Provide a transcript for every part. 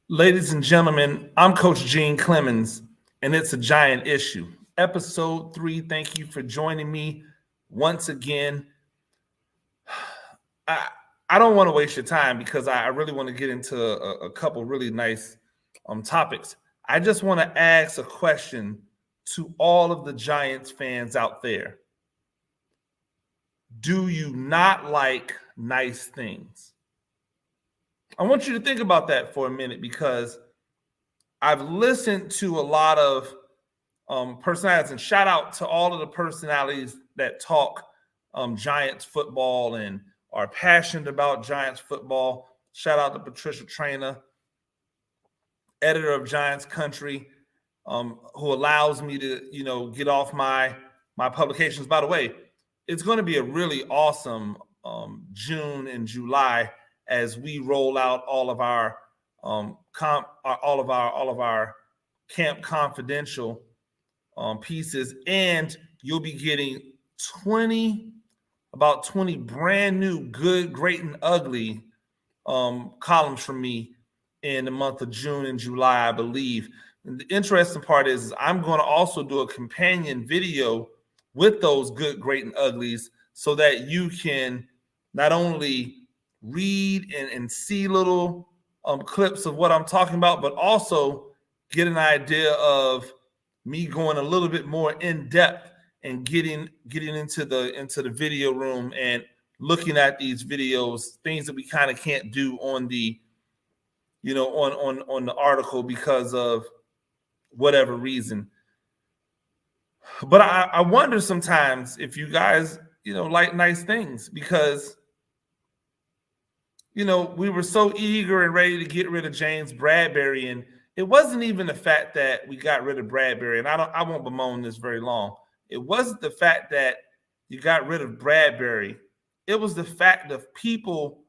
Ladies and gentlemen, I'm Coach Gene Clemens, and it's a giant issue. Episode 3, thank you for joining me once again. I, I don't want to waste your time because I really want to get into a couple really nice topics. I just want to ask a question to all of the Giants fans out there. Do you not like nice things? I want you to think about that for a minute because I've listened to a lot of personalities, and shout out to all of the personalities that talk Giants football and are passionate about Giants football. Shout out to Patricia Traina, editor of Giants Country, who allows me to, get off my publications. By the way, it's going to be a really awesome June and July as we roll out all of our Camp Confidential pieces, and you'll be getting 20 brand new good, great, and ugly columns from me in the month of June and July, I believe. And the interesting part is I'm going to also do a companion video with those good, great, and uglies so that you can not only read and see little clips of what I'm talking about, but also get an idea of me going a little bit more in depth and getting into the video room and looking at these videos, things that we kind of can't do on the on the article because of whatever reason. But I wonder sometimes if you guys like nice things, because we were so eager and ready to get rid of James Bradberry, and it wasn't even the fact that we got rid of Bradberry, and I won't bemoan this very long. It wasn't the fact that you got rid of Bradberry. It was the fact of people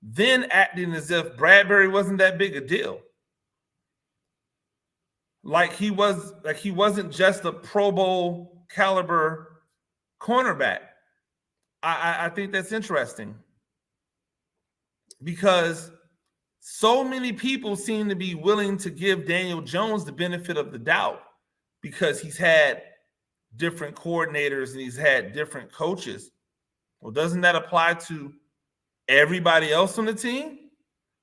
then acting as if Bradberry wasn't that big a deal. Like he wasn't just a Pro Bowl caliber cornerback. I think that's interesting because so many people seem to be willing to give Daniel Jones the benefit of the doubt because he's had different coordinators and he's had different coaches. Well, doesn't that apply to everybody else on the team?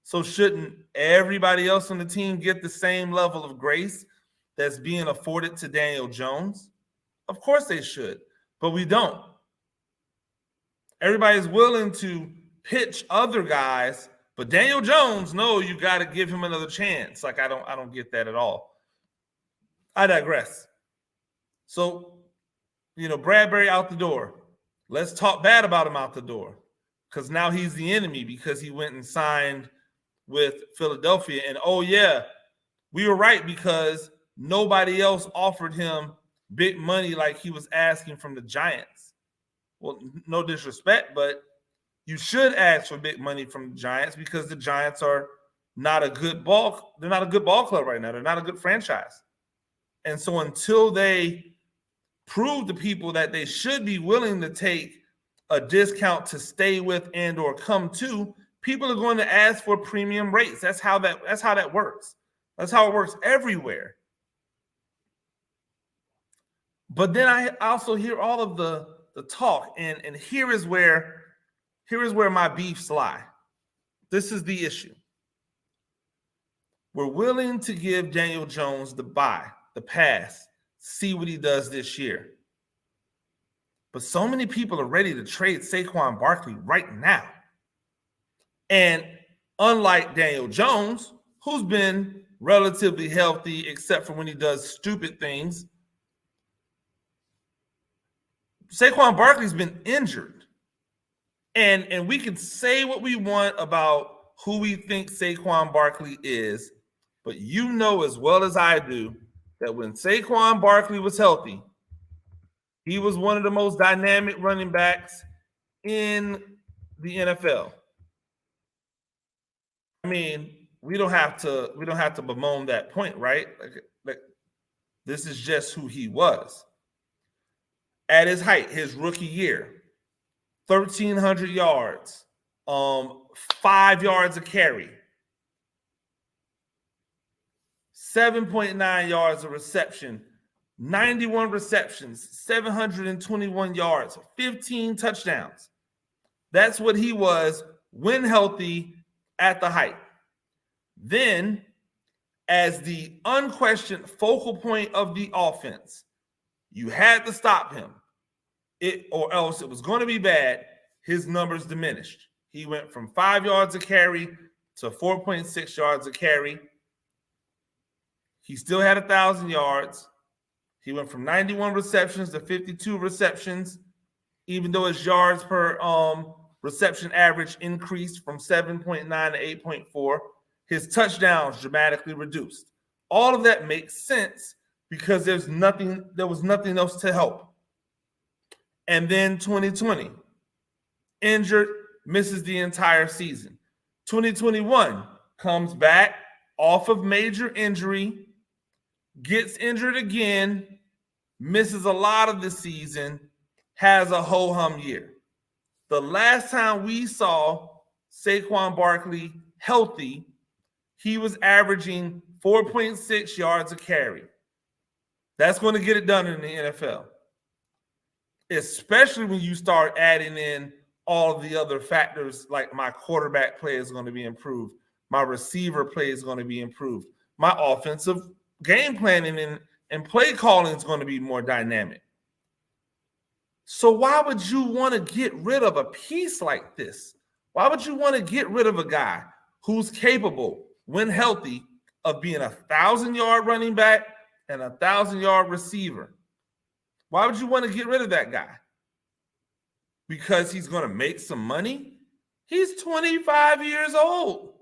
So shouldn't everybody else on the team get the same level of grace that's being afforded to Daniel Jones? Of course they should, but we don't. Everybody's willing to pitch other guys, but Daniel Jones, no, you got to give him another chance. Like I don't get that at all. I digress. So, Bradberry out the door. Let's talk bad about him out the door, because now he's the enemy because he went and signed with Philadelphia. And oh yeah, we were right because nobody else offered him big money like he was asking from the Giants. Well, no disrespect, but you should ask for big money from the Giants because the Giants are not a good ball. They're not a good ball club right now. They're not a good franchise. And so until they prove to people that they should be willing to take a discount to stay with and or come to, people are going to ask for premium rates. That's how that works. That's how it works everywhere. But then I also hear all of the talk, and here is where my beefs lie. This is the issue. We're willing to give Daniel Jones the pass, see what he does this year. But so many people are ready to trade Saquon Barkley right now. And unlike Daniel Jones, who's been relatively healthy except for when he does stupid things, Saquon Barkley's been injured. And we can say what we want about who we think Saquon Barkley is, but you know as well as I do that when Saquon Barkley was healthy, he was one of the most dynamic running backs in the NFL. I mean, we don't have to bemoan that point, right? Like this is just who he was. At his height, his rookie year, 1,300 yards, 5 yards a carry. 7.9 yards a reception, 91 receptions, 721 yards, 15 touchdowns. That's what he was when healthy at the height. Then, as the unquestioned focal point of the offense, you had to stop him, or else it was going to be bad. His numbers diminished. He went from 5 yards a carry to 4.6 yards a carry. He still had 1,000 yards. He went from 91 receptions to 52 receptions, even though his yards per reception average increased from 7.9 to 8.4. His touchdowns dramatically reduced. All of that makes sense because there was nothing else to help. And then 2020, injured, misses the entire season. 2021 comes back off of major injury, gets injured again, misses a lot of the season, has a ho-hum year. The last time we saw Saquon Barkley healthy, he was averaging 4.6 yards a carry. That's going to get it done in the NFL, especially when you start adding in all of the other factors, like my quarterback play is going to be improved, my receiver play is going to be improved, my offensive game planning and play calling is going to be more dynamic. So why would you want to get rid of a piece like this? Why would you want to get rid of a guy who's capable, when healthy, of being 1,000-yard running back and 1,000-yard receiver? Why would you want to get rid of that guy? Because he's going to make some money? He's 25 years old.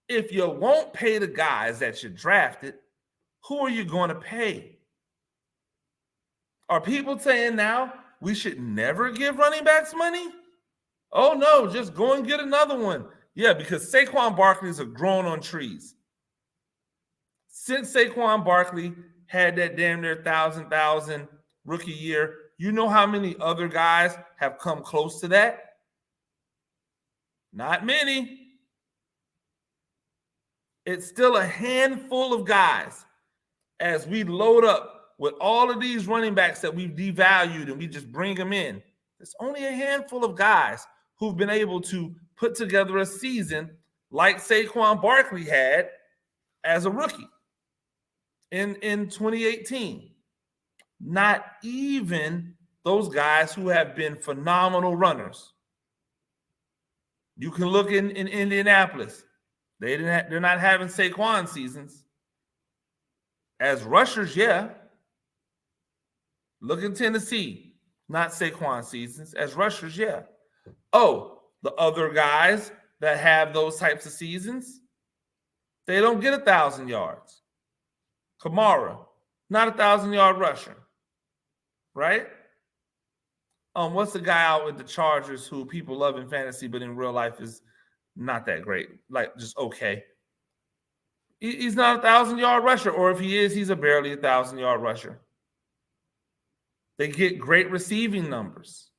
If you won't pay the guys that you drafted, who are you going to pay? Are people saying now we should never give running backs money? Oh, no, just go and get another one. Yeah, because Saquon Barkley's have grown on trees. Since Saquon Barkley had that damn near 1,000 rookie year, you know how many other guys have come close to that? Not many. It's still a handful of guys as we load up with all of these running backs that we've devalued and we just bring them in. There's only a handful of guys who've been able to put together a season like Saquon Barkley had as a rookie in 2018. Not even those guys who have been phenomenal runners. You can look in Indianapolis. They're not having Saquon seasons. As rushers, yeah. Look in Tennessee, not Saquon seasons. As rushers, yeah. Oh, the other guys that have those types of seasons, they don't get 1,000 yards. Kamara, not 1,000-yard rusher, right? What's the guy out with the Chargers who people love in fantasy, but in real life is not that great, like just okay? He's not 1,000-yard rusher, or if he is, he's a barely 1,000-yard rusher. They get great receiving numbers.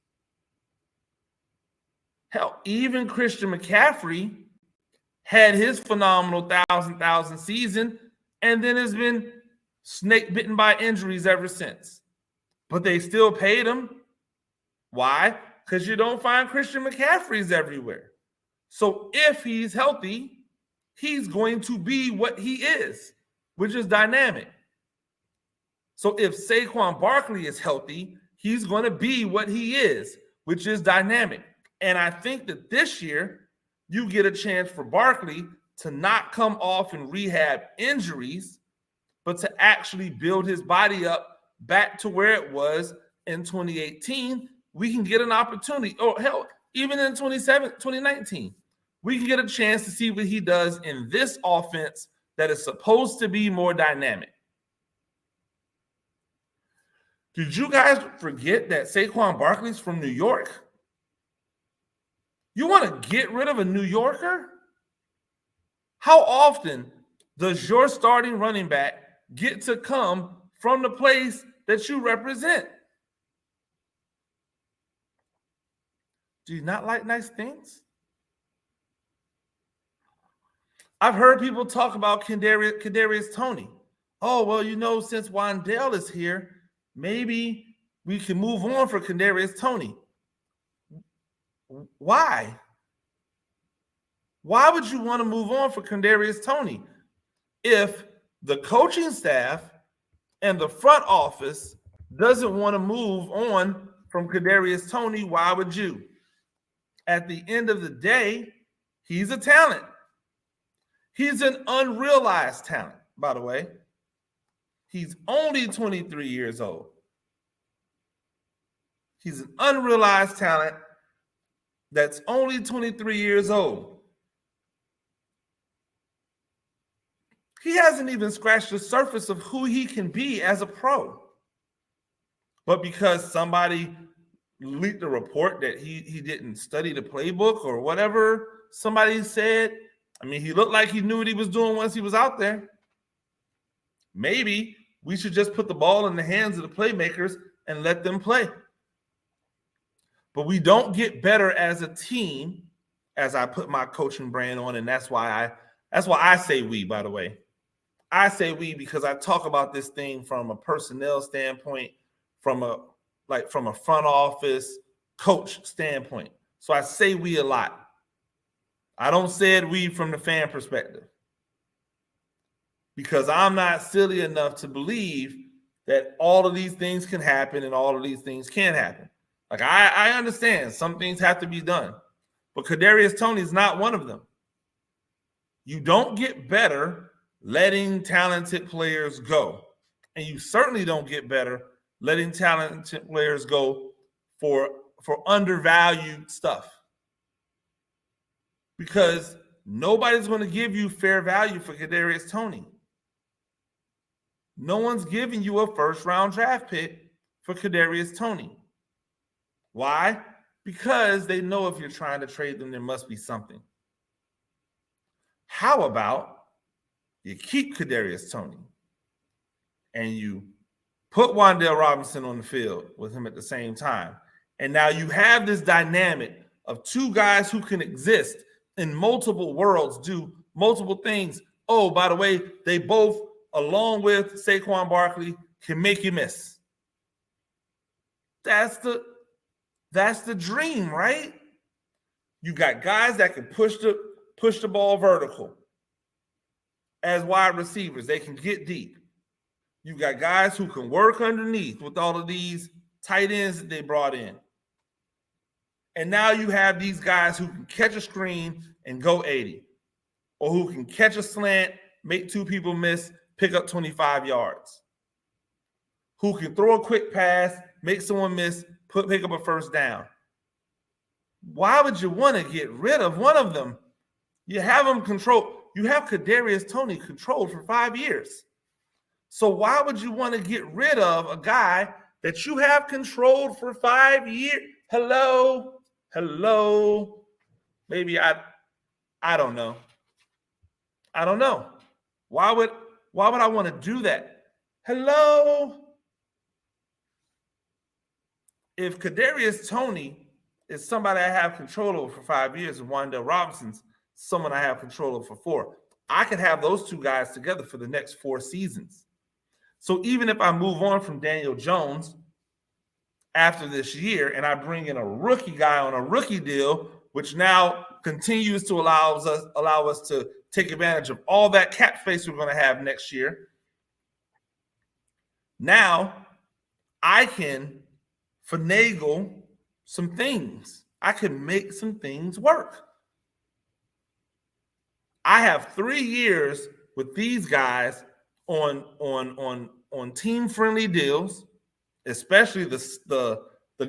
Hell, even Christian McCaffrey had his phenomenal 1,000 season and then has been snake bitten by injuries ever since. But they still paid him. Why? Because you don't find Christian McCaffreys everywhere. So if he's healthy, he's going to be what he is, which is dynamic. So if Saquon Barkley is healthy, he's going to be what he is, which is dynamic. And I think that this year, you get a chance for Barkley to not come off and rehab injuries, but to actually build his body up back to where it was in 2018. We can get an opportunity, or hell, even in 2019, we can get a chance to see what he does in this offense that is supposed to be more dynamic. Did you guys forget that Saquon Barkley's from New York? You want to get rid of a New Yorker? How often does your starting running back get to come from the place that you represent? Do you not like nice things? I've heard people talk about Kadarius Toney. Oh, well, since Wandale is here, maybe we can move on for Kadarius Toney. Why? Why would you want to move on for Kadarius Toney if the coaching staff and the front office doesn't want to move on from Kadarius Toney? Why would you? At the end of the day, he's a talent. He's an unrealized talent, by the way. He's only 23 years old. He's an unrealized talent that's only 23 years old. He hasn't even scratched the surface of who he can be as a pro. But because somebody leaked a report that he didn't study the playbook or whatever somebody said, I mean, he looked like he knew what he was doing once he was out there. Maybe we should just put the ball in the hands of the playmakers and let them play. But we don't get better as a team, as I put my coaching brand on, and that's why I say we, by the way. I say we because I talk about this thing from a personnel standpoint, from a front office coach standpoint. So I say we a lot. I don't say it we from the fan perspective, because I'm not silly enough to believe that all of these things can happen and all of these things can happen. Like, I understand some things have to be done, but Kadarius Toney is not one of them. You don't get better letting talented players go, and you certainly don't get better letting talented players go for undervalued stuff, because nobody's going to give you fair value for Kadarius Toney. No one's giving you a first-round draft pick for Kadarius Toney. Why? Because they know if you're trying to trade them, there must be something. How about you keep Kadarius Toney and you put Wandale Robinson on the field with him at the same time, and now you have this dynamic of two guys who can exist in multiple worlds, do multiple things. Oh, by the way, they both, along with Saquon Barkley, can make you miss. That's the dream, right? You got guys that can push the ball vertical as wide receivers. They can get deep. You got guys who can work underneath with all of these tight ends that they brought in. And now you have these guys who can catch a screen and go 80, or who can catch a slant, make two people miss, pick up 25 yards, who can throw a quick pass, make someone miss, pick up a first down. Why would you want to get rid of one of them? You have them controlled. You have Kadarius Toney controlled for 5 years. So why would you want to get rid of a guy that you have controlled for 5 years? Hello. Maybe I don't know. I don't know. Why would I want to do that? Hello. If Kadarius Toney is somebody I have control over for 5 years, and Wandale Robinson's someone I have control over for 4, I could have those two guys together for the next 4 seasons. So even if I move on from Daniel Jones after this year and I bring in a rookie guy on a rookie deal, which now continues to allow us to take advantage of all that cap space we're going to have next year, now I can finagle some things. I can make some things work. I have 3 years with these guys on team-friendly deals, especially the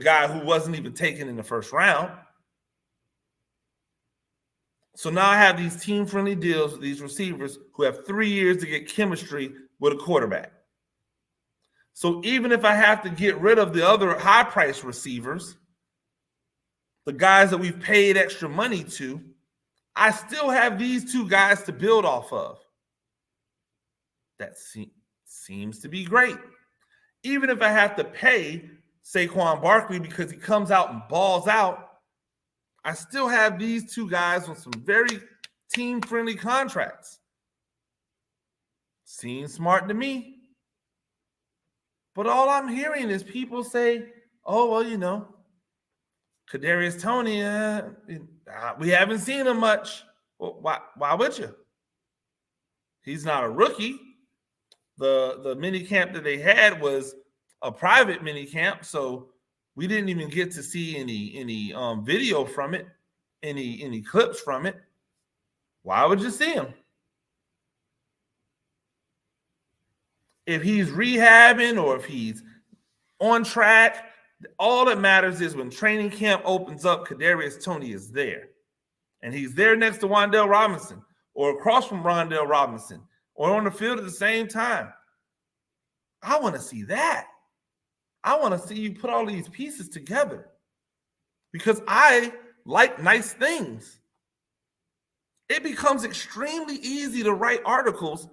guy who wasn't even taken in the first round. So now I have these team-friendly deals with these receivers who have 3 years to get chemistry with a quarterback. So even if I have to get rid of the other high-priced receivers, the guys that we've paid extra money to, I still have these two guys to build off of. That seems to be great. Even if I have to pay Saquon Barkley because he comes out and balls out, I still have these two guys on some very team-friendly contracts. Seems smart to me. But all I'm hearing is people say, oh, well, Kadarius Toney, we haven't seen him much. Well, why would you? He's not a rookie. The mini camp that they had was a private mini camp, so we didn't even get to see any video from it, any clips from it. Why would you see him? If he's rehabbing or if he's on track, all that matters is when training camp opens up, Kadarius Toney is there. And he's there next to Wan'Dale Robinson or across from Wan'Dale Robinson or on the field at the same time. I want to see that. I want to see you put all these pieces together because I like nice things. It becomes extremely easy to write articles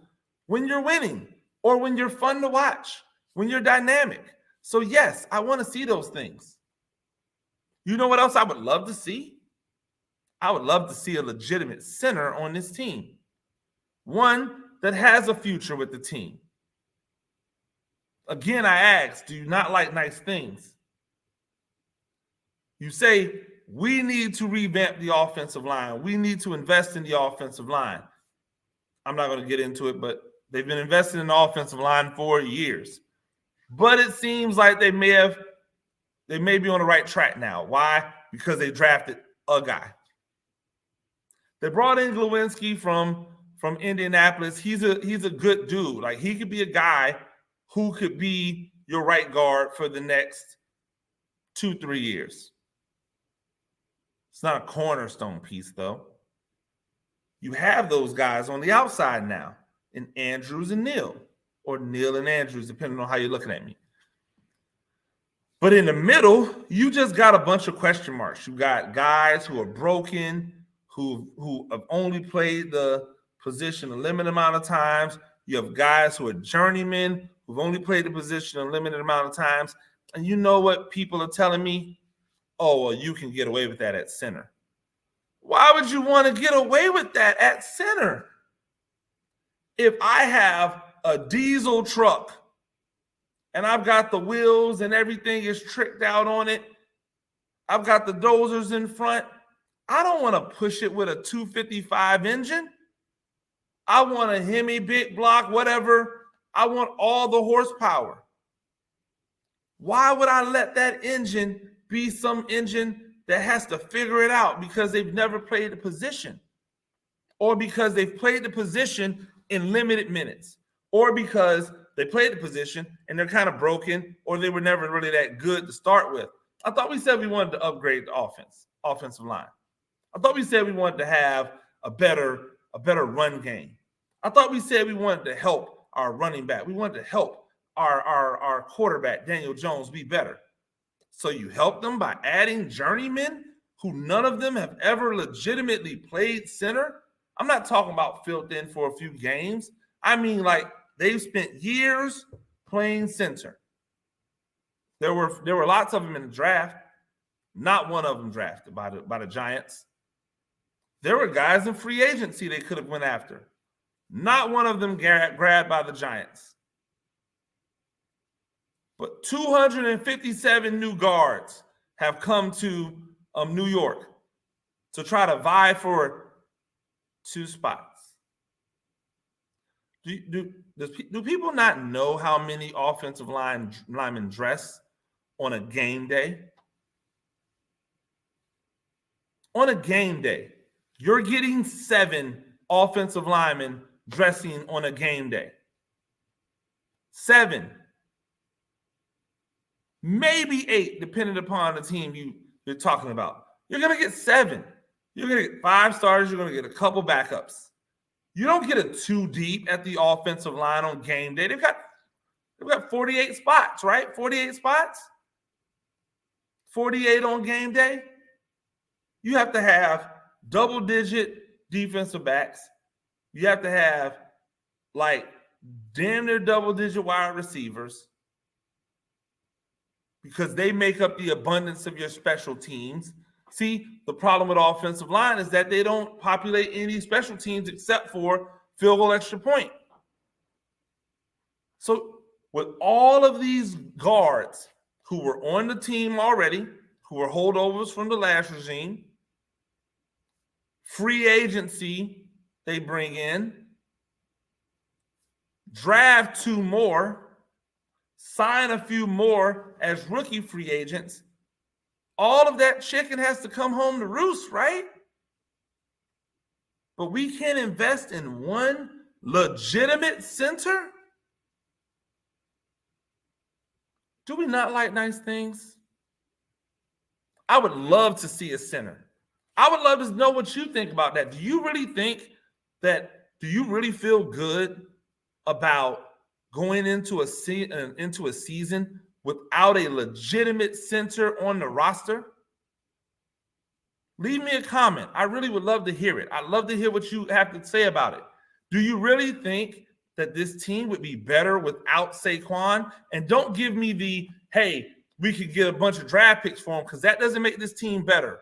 when you're winning or when you're fun to watch, when you're dynamic. So yes, I want to see those things. You know what else I would love to see? I would love to see a legitimate center on this team. One that has a future with the team. Again, I ask, do you not like nice things? You say, we need to revamp the offensive line. We need to invest in the offensive line. I'm not going to get into it, but they've been investing in the offensive line for years. But it seems like they may be on the right track now. Why? Because they drafted a guy. They brought in Glowinski from Indianapolis. He's a good dude. Like, he could be a guy who could be your right guard for the next 2-3 years. It's not a cornerstone piece, though. You have those guys on the outside now in Andrews and Neal, or Neal and Andrews, depending on how you're looking at me. But in the middle, you just got a bunch of question marks. You got guys who are broken, who have only played the position a limited amount of times. You have guys who are journeymen, who've only played the position a limited amount of times. And you know what people are telling me? Oh, well, you can get away with that at center. Why would you want to get away with that at center? If I have a diesel truck and I've got the wheels and everything is tricked out on it, I've got the dozers in front, I don't want to push it with a 255 engine. I want a Hemi big block, whatever. I want all the horsepower. Why would I let that engine be some engine that has to figure it out because they've never played the position, or because they've played the position in limited minutes, or because they played the position and they're kind of broken, or they were never really that good to start with? I thought we said we wanted to upgrade the offensive line. I thought we said we wanted to have a better run game. I thought we said we wanted to help our running back. We wanted to help our quarterback, Daniel Jones, be better. So you help them by adding journeymen who none of them have ever legitimately played center? I'm not talking about filled in for a few games. I mean, like, they've spent years playing center. There were lots of them in the draft. Not one of them drafted by the Giants. There were guys in free agency they could have went after. Not one of them grabbed by the Giants. But 257 new guards have come to New York to try to vie for 2 spots. Do people not know how many offensive linemen dress on a game day? On a game day, you're getting 7 offensive linemen dressing on a game day. 7. Maybe 8, depending upon the team you're talking about. You're going to get 7. You're going to get 5 starters. You're going to get a couple backups. You don't get a 2 deep at the offensive line on game day. They've got 48 spots, right? 48 spots? 48 on game day? You have to have double-digit defensive backs. You have to have, like, damn near double-digit wide receivers, because they make up the abundance of your special teams. See, the problem with offensive line is that they don't populate any special teams except for field goal extra point. So with all of these guards who were on the team already, who were holdovers from the last regime, free agency they bring in, draft 2 more, sign a few more as rookie free agents, all of that chicken has to come home to roost, right? But we can't invest in one legitimate center? Do we not like nice things? I would love to see a center. I would love to know what you think about that. Do you really feel good about going into a season without a legitimate center on the roster? Leave me a comment. I really would love to hear it. I'd love to hear what you have to say about it. Do you really think that this team would be better without Saquon? And don't give me the, hey, we could get a bunch of draft picks for him, because that doesn't make this team better.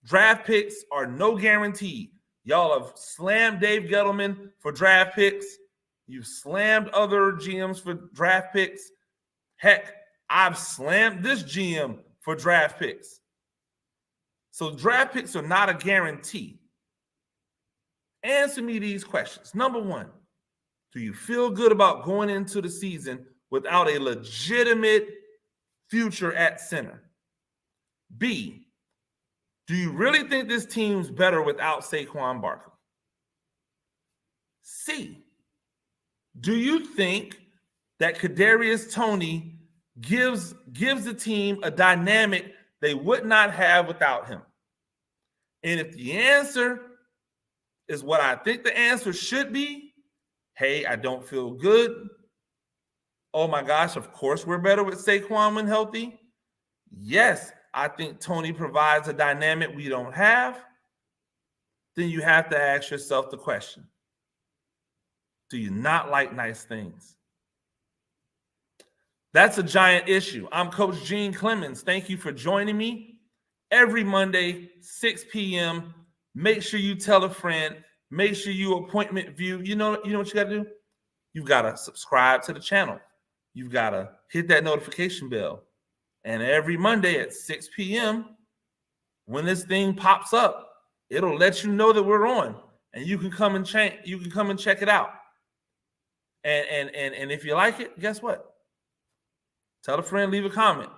Draft picks are no guarantee. Y'all have slammed Dave Gettleman for draft picks. You've slammed other GMs for draft picks. Heck, I've slammed this GM for draft picks. So draft picks are not a guarantee. Answer me these questions. Number one, do you feel good about going into the season without a legitimate future at center? B, do you really think this team's better without Saquon Barkley? C, do you think that Kadarius Toney gives the team a dynamic they would not have without him? And if the answer is what I think the answer should be, hey, I don't feel good. Oh my gosh, of course we're better with Saquon when healthy. Yes, I think Toney provides a dynamic we don't have. Then you have to ask yourself the question, do you not like nice things? That's a giant issue. I'm Coach Gene Clemens. Thank you for joining me every Monday, 6 p.m. Make sure you tell a friend. Make sure you appointment view. You know what you got to do? You've got to subscribe to the channel. You've got to hit that notification bell. And every Monday at 6 p.m., when this thing pops up, it'll let you know that we're on, and you can come and check it out. And if you like it, guess what? Tell a friend, leave a comment.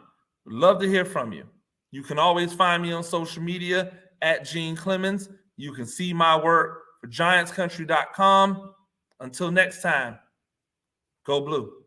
We'd love to hear from you. You can always find me on social media at Gene Clemens. You can see my work for GiantsCountry.com. Until next time, go Blue.